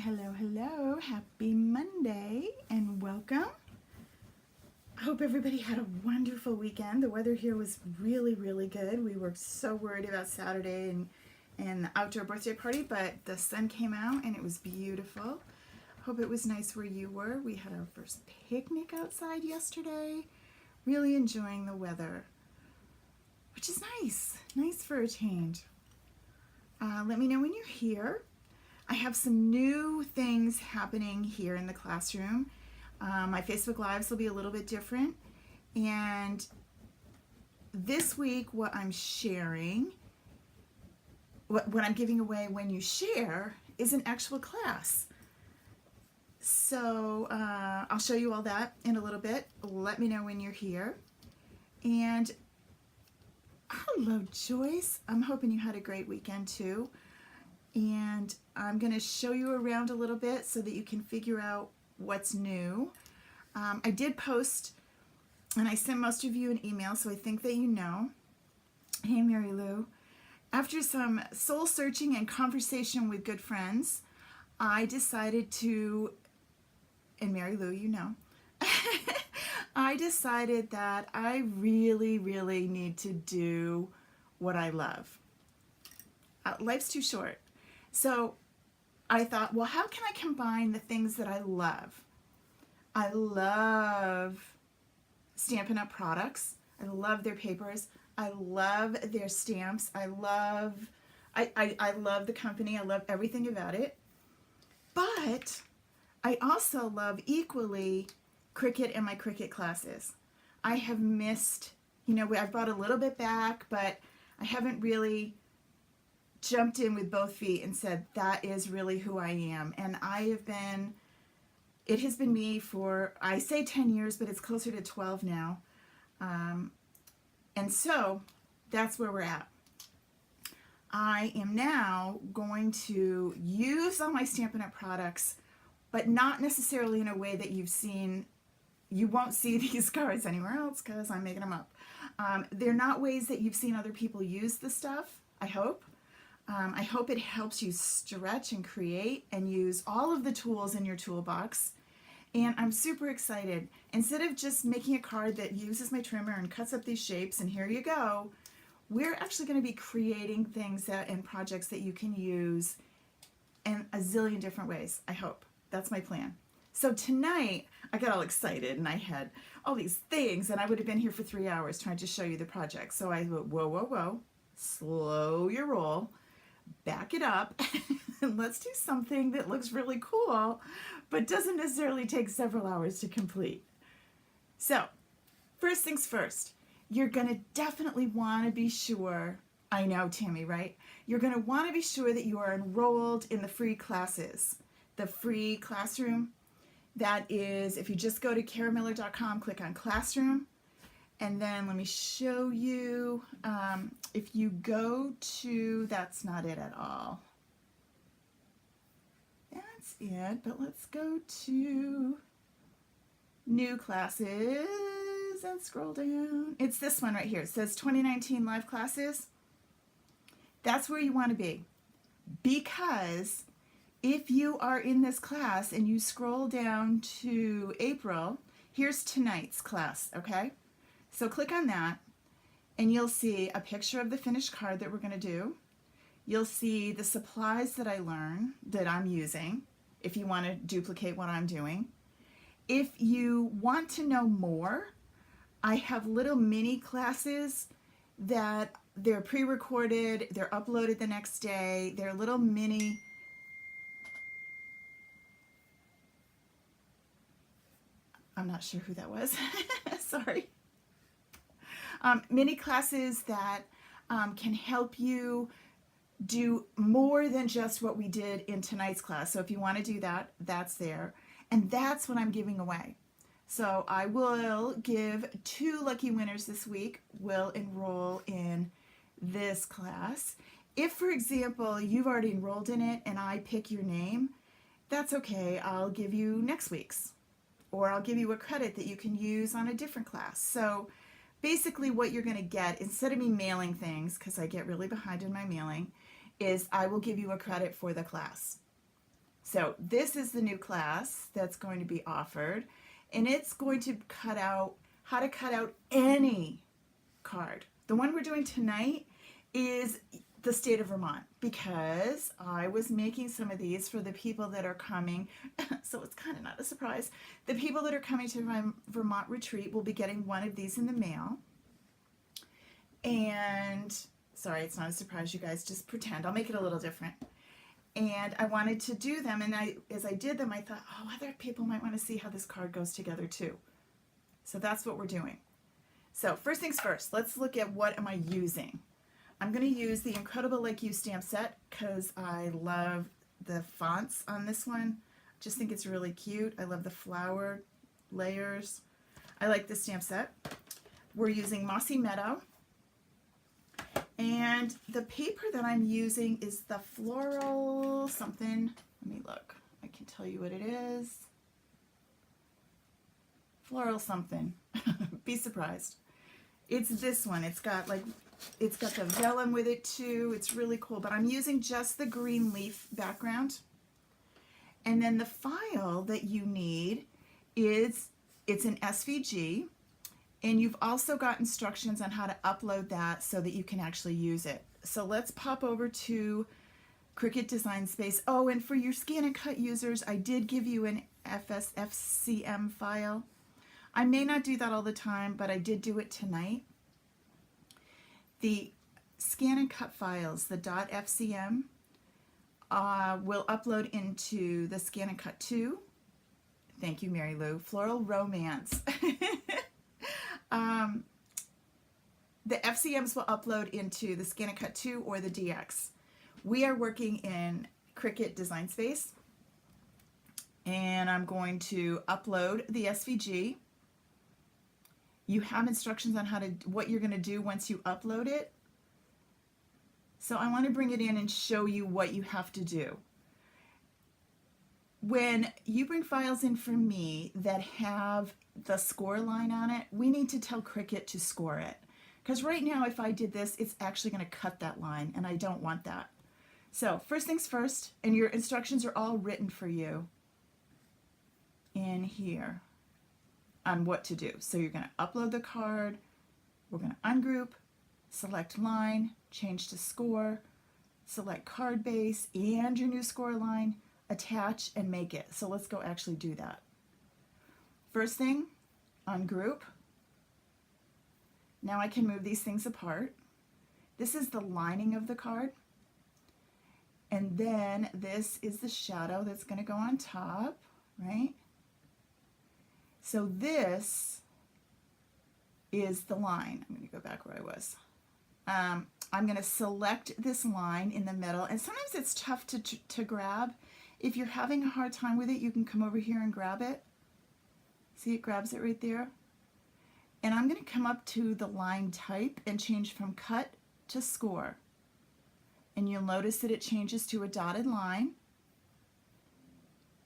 Hello, hello. Happy Monday and welcome. I hope everybody had a wonderful weekend. The weather here was really, really good. We were so worried about Saturday and the outdoor birthday party, but the sun came out and it was beautiful. Hope it was nice where you were. We had our first picnic outside yesterday. Really enjoying the weather, which is nice. Nice for a change. Let me know when you're here. I have some new things happening here in the classroom. My Facebook Lives will be a little bit different. And this week, what I'm sharing, what I'm giving away when you share, is an actual class. So I'll show you all that in a little bit. Let me know when you're here. And hello, Joyce. I'm hoping you had a great weekend too. And I'm going to show you around a little bit so that you can figure out what's new. I did post, and I sent most of you an email, so I think that you know. Hey, Mary Lou. After some soul searching and conversation with good friends, I decided to, and Mary Lou, you know, I decided that I really, really need to do what I love. Life's too short. So I thought, well, how can I combine the things that I love? I love Stampin' Up! Products. I love their papers. I love their stamps. I love the company. I love everything about it. But I also love equally Cricut and my Cricut classes. I have missed, I've brought a little bit back, but I haven't really jumped in with both feet and said, that is really who I am. And it has been me for, I say 10 years, but it's closer to 12 now. And so that's where we're at. I am now going to use all my Stampin' Up! Products, but not necessarily in a way that you've seen. You won't see these cards anywhere else because I'm making them up. They're not ways that you've seen other people use the stuff, I hope. I hope it helps you stretch and create and use all of the tools in your toolbox. And I'm super excited. Instead of just making a card that uses my trimmer and cuts up these shapes and here you go, we're actually going to be creating things and projects that you can use in a zillion different ways, I hope. That's my plan. So tonight, I got all excited and I had all these things and I would have been here for 3 hours trying to show you the project. So I went, whoa, whoa, whoa, slow your roll. Back it up and let's do something that looks really cool but doesn't necessarily take several hours to complete. So first things first, you're going to definitely want to be sure, I know Tammy, right? You're going to want to be sure that you are enrolled in the free classes, the free classroom. That is, if you just go to karamiller.com, click on classroom. And then let me show you, if you go to, that's not it at all. That's it, but let's go to new classes and scroll down. It's this one right here. It says 2019 live classes. That's where you want to be. Because if you are in this class and you scroll down to April, here's tonight's class, okay? So click on that and you'll see a picture of the finished card that we're going to do. You'll see the supplies that I'm using if you want to duplicate what I'm doing. If you want to know more, I have little mini classes that they're pre-recorded, they're uploaded the next day. They're little mini I'm not sure who that was. Sorry. Mini classes that can help you do more than just what we did in tonight's class. So if you want to do that, that's there. And that's what I'm giving away. So I will give 2 lucky winners this week will enroll in this class. If, for example, you've already enrolled in it and I pick your name, that's okay. I'll give you next week's. Or I'll give you a credit that you can use on a different class. So basically what you're going to get, instead of me mailing things, because I get really behind in my mailing, is I will give you a credit for the class. So this is the new class that's going to be offered, and it's going to cut out how to cut out any card. The one we're doing tonight is the state of Vermont, because I was making some of these for the people that are coming, so it's kind of not a surprise. The people that are coming to my Vermont retreat will be getting one of these in the mail. And sorry, it's not a surprise, you guys, just pretend. I'll make it a little different. And I wanted to do them, and as I did them, I thought, oh, other people might want to see how this card goes together too. So that's what we're doing. So first things first, let's look at what am I using. I'm going to use the Incredible Like You stamp set because I love the fonts on this one. Just think it's really cute. I love the flower layers. I like this stamp set. We're using Mossy Meadow. And the paper that I'm using is the floral something. Let me look. I can tell you what it is. Floral something. Be surprised. It's this one. It's got the vellum with it too. It's really cool, but I'm using just the green leaf background. And then the file that you need it's an SVG, and you've also got instructions on how to upload that so that you can actually use it. So let's pop over to Cricut Design Space. Oh, and for your Scan and Cut users, I did give you an FCM file. I may not do that all the time, but I did do it tonight. The Scan and Cut files, the .fcm, will upload into the Scan and Cut 2. Thank you, Mary Lou. Floral Romance. The FCMs will upload into the Scan and Cut 2 or the DX. We are working in Cricut Design Space, and I'm going to upload the SVG. You have instructions on what you're going to do once you upload it. So I want to bring it in and show you what you have to do. When you bring files in from me that have the score line on it, we need to tell Cricut to score it. Because right now, if I did this, it's actually going to cut that line, and I don't want that. So first things first, and your instructions are all written for you in here on what to do. So you're going to upload the card, we're going to ungroup, select line, change to score, select card base and your new score line, attach, and make it. So let's go actually do that. First thing, ungroup. Now I can move these things apart. This is the lining of the card. And then this is the shadow that's going to go on top, right? So this is the line. I'm going to go back where I was. I'm going to select this line in the middle, and sometimes it's tough to grab. If you're having a hard time with it, you can come over here and grab it. See, it grabs it right there. And I'm going to come up to the line type and change from cut to score. And you'll notice that it changes to a dotted line.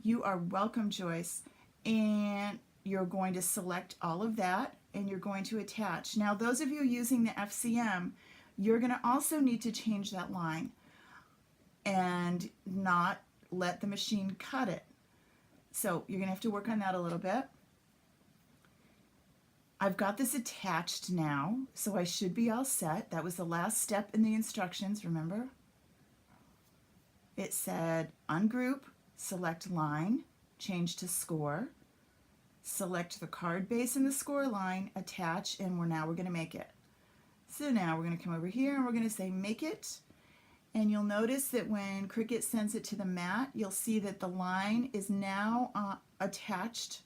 You are welcome, Joyce. And you're going to select all of that, and you're going to attach. Now, those of you using the FCM, you're going to also need to change that line and not let the machine cut it. So you're going to have to work on that a little bit. I've got this attached now, so I should be all set. That was the last step in the instructions, remember? It said ungroup, select line, change to score, select the card base and the score line, attach, and we're going to make it. So now we're going to come over here and we're going to say make it. And you'll notice that when Cricut sends it to the mat, you'll see that the line is now attached,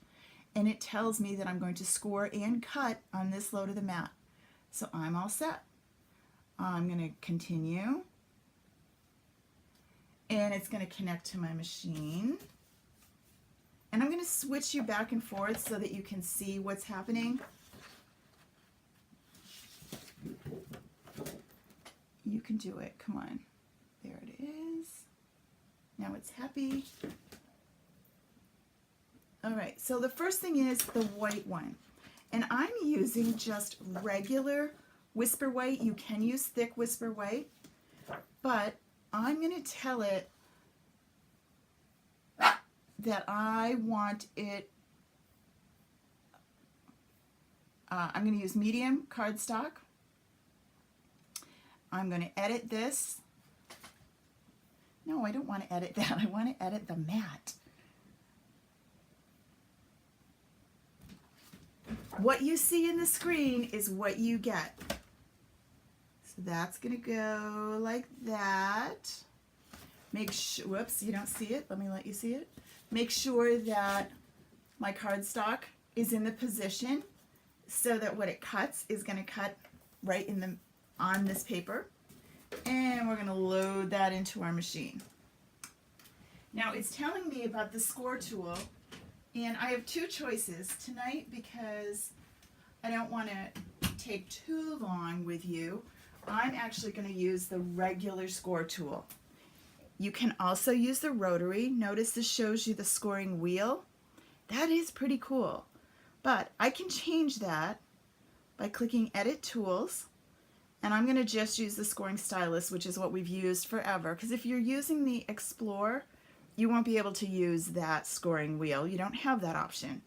and it tells me that I'm going to score and cut on this load of the mat. So I'm all set. I'm going to continue, and it's going to connect to my machine. And I'm going to switch you back and forth so that you can see what's happening. You can do it. Come on. There it is. Now it's happy. All right, so the first thing is the white one. And I'm using just regular Whisper White. You can use thick Whisper White, but I'm going to tell it that I want it, I'm going to use medium cardstock. I'm going to edit this. No, I don't want to edit that. I want to edit the mat. What you see in the screen is what you get. So that's going to go like that. Make sure, whoops, you don't see it. Let me let you see it. Make sure that my cardstock is in the position so that what it cuts is going to cut right in the on this paper. And we're going to load that into our machine. Now it's telling me about the score tool, and I have two choices tonight because I don't want to take too long with you. I'm actually going to use the regular score tool. You can also use the rotary. Notice this shows you the scoring wheel. That is pretty cool. But I can change that by clicking Edit Tools. And I'm going to just use the scoring stylus, which is what we've used forever. Because if you're using the Explore, you won't be able to use that scoring wheel. You don't have that option.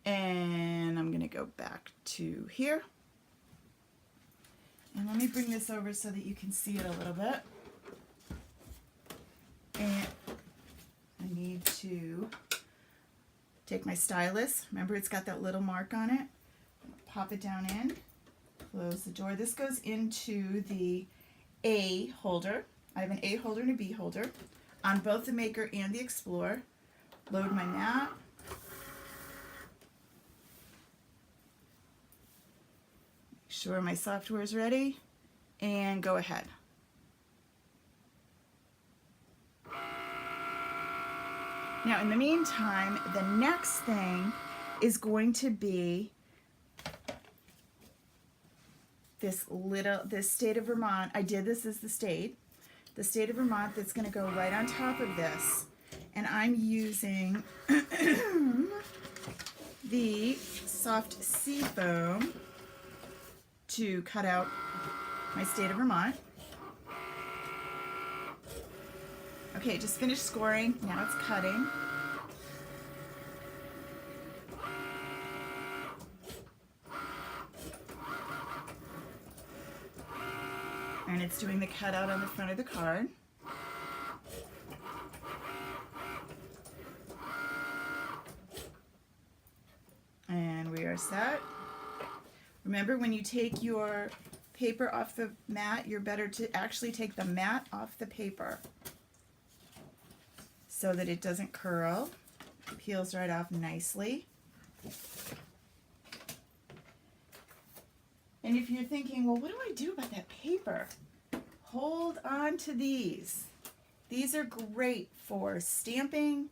And I'm going to go back to here. And let me bring this over so that you can see it a little bit. And I need to take my stylus. Remember, it's got that little mark on it. Pop it down in. Close the door. This goes into the A holder. I have an A holder and a B holder on both the Maker and the Explorer. Load my mat. Make sure my software is ready, and go ahead. Now, in the meantime, the next thing is going to be this state of Vermont. I did this as the state of Vermont that's going to go right on top of this. And I'm using the soft sea foam to cut out my state of Vermont. Okay, just finished scoring. Now it's cutting. And it's doing the cutout on the front of the card. And we are set. Remember, when you take your paper off the mat, you're better to actually take the mat off the paper so that it doesn't curl. It peels right off nicely. And if you're thinking, well, what do I do about that paper? Hold on to these. These are great for stamping,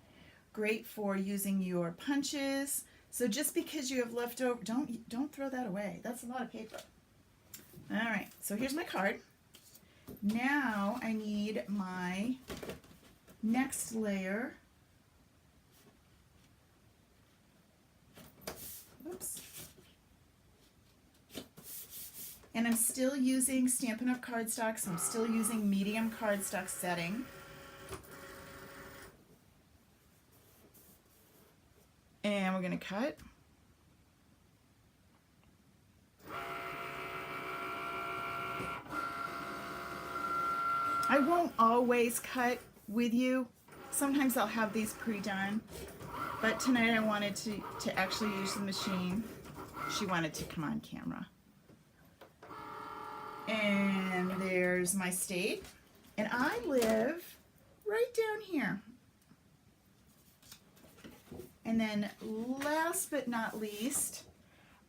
great for using your punches. So just because you have leftover, don't throw that away. That's a lot of paper. All right, so here's my card. Now I need my next layer. Oops. And I'm still using Stampin' Up! Cardstock, so I'm still using medium cardstock setting. And we're going to cut. I won't always cut with you. Sometimes I'll have these pre-done. But tonight I wanted to actually use the machine. She wanted to come on camera. And there's my state. And I live right down here. And then last but not least,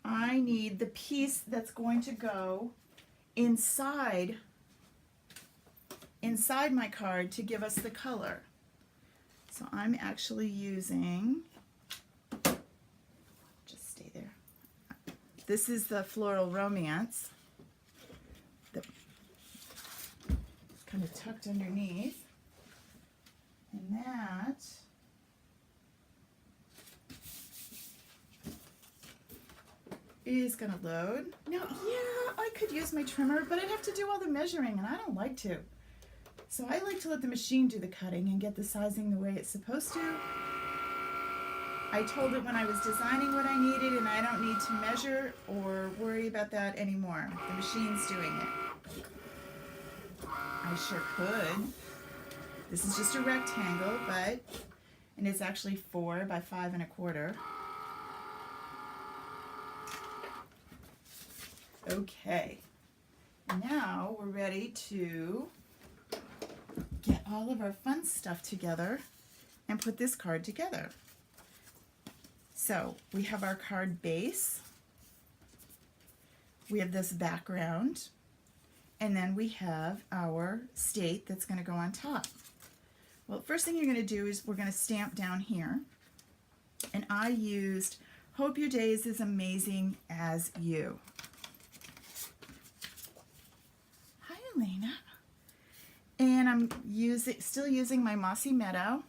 I need the piece that's going to go inside my card to give us the color. So I'm actually using, just stay there. This is the Floral Romance. It's kind of tucked underneath. And that is going to load. Now, yeah, I could use my trimmer, but I'd have to do all the measuring, and I don't like to. So I like to let the machine do the cutting and get the sizing the way it's supposed to. I told it when I was designing what I needed, and I don't need to measure or worry about that anymore. The machine's doing it. I sure could. This is just a rectangle, and it's actually 4 by 5 1/4. Okay, now we're ready to get all of our fun stuff together and put this card together. So we have our card base, we have this background, and then we have our state that's going to go on top. Well, first thing you're going to do is we're going to stamp down here, and I used Hope Your Day is as Amazing as You. Hi, Elena. And I'm still using my Mossy Meadow.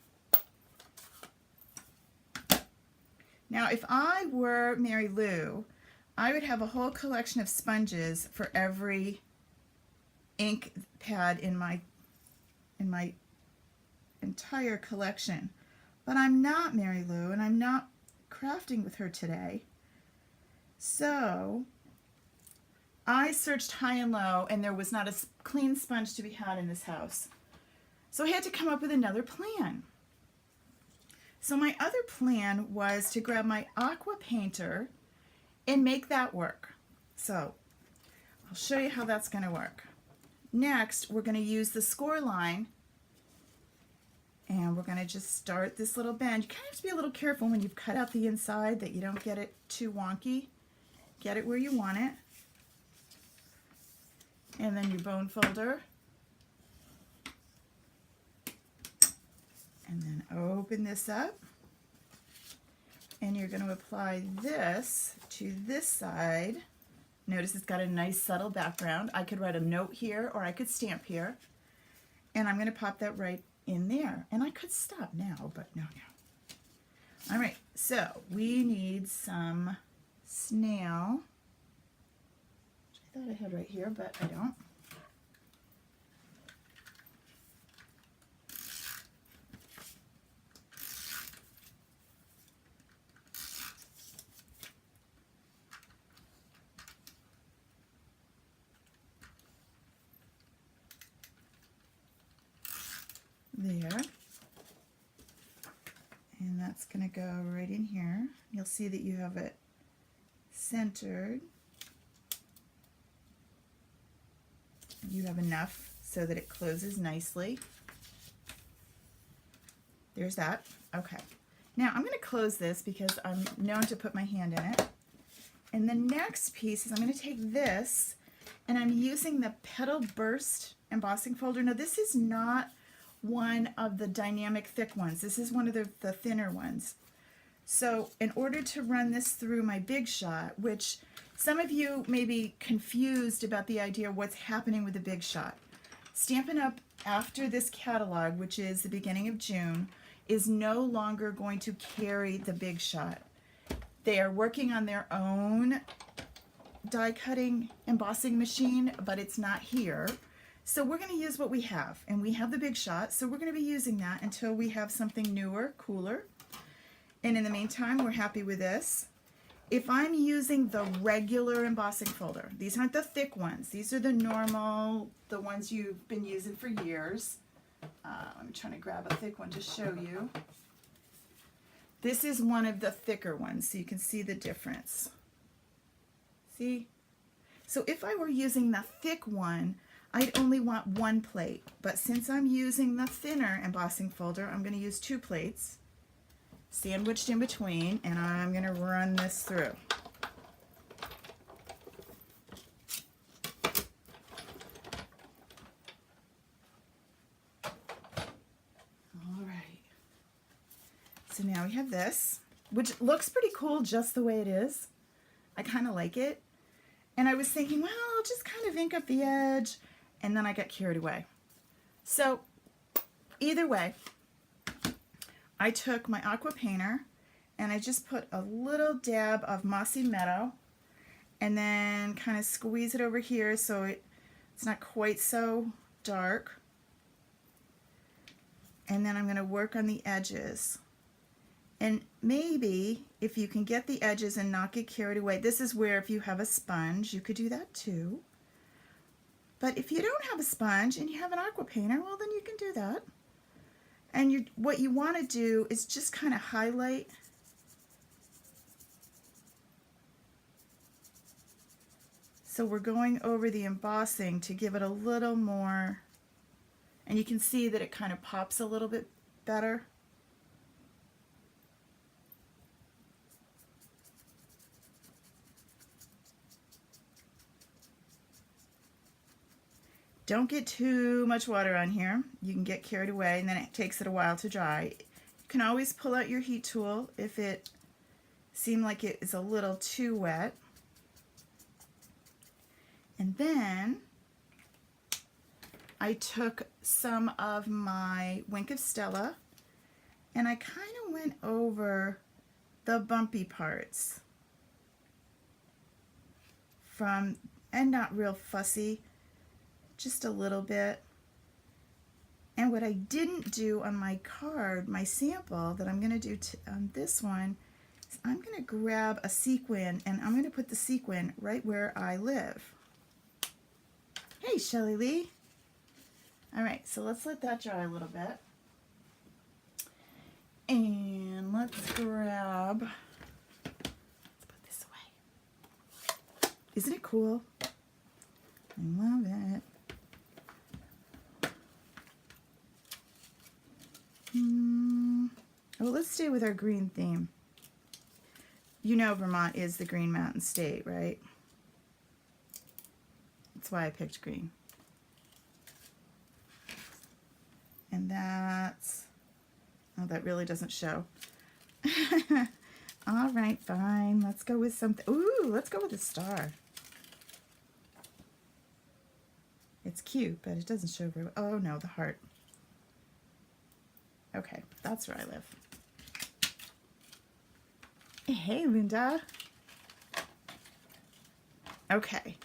Now, if I were Mary Lou, I would have a whole collection of sponges for every ink pad in my entire collection. But I'm not Mary Lou, and I'm not crafting with her today. So I searched high and low, and there was not a clean sponge to be had in this house. So I had to come up with another plan. So my other plan was to grab my aqua painter and make that work. So I'll show you how that's going to work. Next, we're going to use the score line, and we're going to just start this little bend. You kind of have to be a little careful when you've cut out the inside that you don't get it too wonky. Get it where you want it. And then your bone folder. And then open this up. And you're going to apply this to this side. Notice it's got a nice subtle background. I could write a note here, or I could stamp here. And I'm going to pop that right in there. And I could stop now, but no. All right, so we need some snail, which I thought I had right here, but I don't. There, and that's going to go right in here. You'll see that you have it centered. You have enough so that it closes nicely. There's that. Okay. Now I'm going to close this because I'm known to put my hand in it. And the next piece is I'm going to take this, and I'm using the Petal Burst embossing folder. Now this is not one of the dynamic thick ones. This is one of the thinner ones. So in order to run this through my Big Shot, which some of you may be confused about the idea of what's happening with the Big Shot. Stampin' Up! After this catalog, which is the beginning of June, is no longer going to carry the Big Shot. They are working on their own die cutting embossing machine, but it's not here. So we're going to use what we have, and we have the Big Shot, so we're going to be using that until we have something newer, cooler. And in the meantime, we're happy with this. If I'm using the regular embossing folder, these aren't the thick ones. These are the normal, the ones you've been using for years. I'm trying to grab a thick one to show you. This is one of the thicker ones, so you can see the difference. See? So if I were using the thick one, I'd only want one plate, but since I'm using the thinner embossing folder, I'm going to use 2 plates sandwiched in between, and I'm going to run this through. All right. So now we have this, which looks pretty cool just the way it is. I kind of like it. And I was thinking, well, I'll just kind of ink up the edge. And then I got carried away. So either way, I took my aqua painter and I just put a little dab of Mossy Meadow and then kind of squeeze it over here so it's not quite so dark. And then I'm going to work on the edges. And maybe if you can get the edges and not get carried away, this is where if you have a sponge, you could do that too. But if you don't have a sponge and you have an aqua painter, well, then you can do that. And what you want to do is just kind of highlight. So we're going over the embossing to give it a little more, and you can see that it kind of pops a little bit better. Don't get too much water on here. You can get carried away and then it takes it a while to dry. You can always pull out your heat tool if it seemed like it is a little too wet. And then I took some of my Wink of Stella and I kind of went over the bumpy parts and not real fussy, just a little bit. And what I didn't do on my card, my sample that I'm going to do on this one, is I'm going to grab a sequin and I'm going to put the sequin right where I live. Hey, Shelly Lee. All right, so let's let that dry a little bit. And let's grab, let's put this away. Isn't it cool? I love it. Well, let's stay with our green theme. You know Vermont is the Green Mountain State, right? That's why I picked green. And that's, oh, that really doesn't show. All right, fine. Let's go with something. Ooh, let's go with a star. It's cute, but it doesn't show very well. Oh, no, the heart. Okay, that's where I live. Hey, Linda. Okay,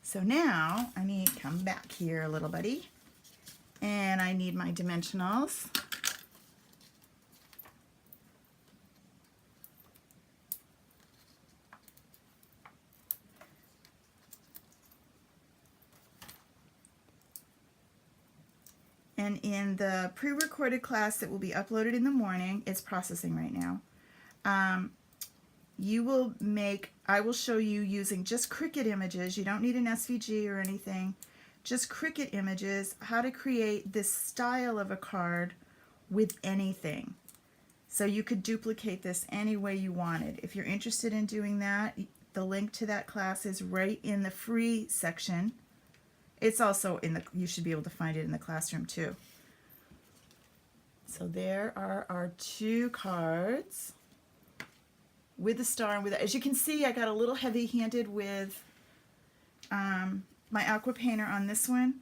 so now I need to come back here a little, buddy. And I need my dimensionals. And in the pre-recorded class that will be uploaded in the morning, it's processing right now. I will show you using just Cricut images. You don't need an SVG or anything. Just Cricut images, how to create this style of a card with anything. So you could duplicate this any way you wanted. If you're interested in doing that, the link to that class is right in the free section. It's also in the, you should be able to find it in the classroom too. So there are our two cards with the star and with it. As you can see, I got a little heavy-handed with my aqua painter on this one.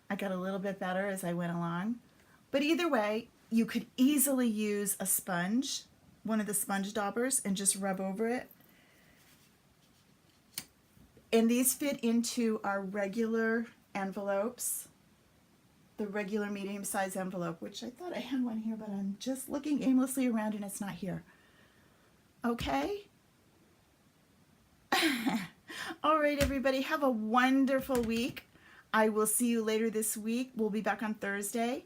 I got a little bit better as I went along. But either way, you could easily use a sponge, one of the sponge daubers, and just rub over it. And these fit into our regular envelopes, the regular medium-sized envelope, which I thought I had one here, but I'm just looking aimlessly around and it's not here. Okay? All right, everybody, have a wonderful week. I will see you later this week. We'll be back on Thursday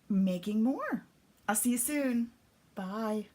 making more. I'll see you soon. Bye.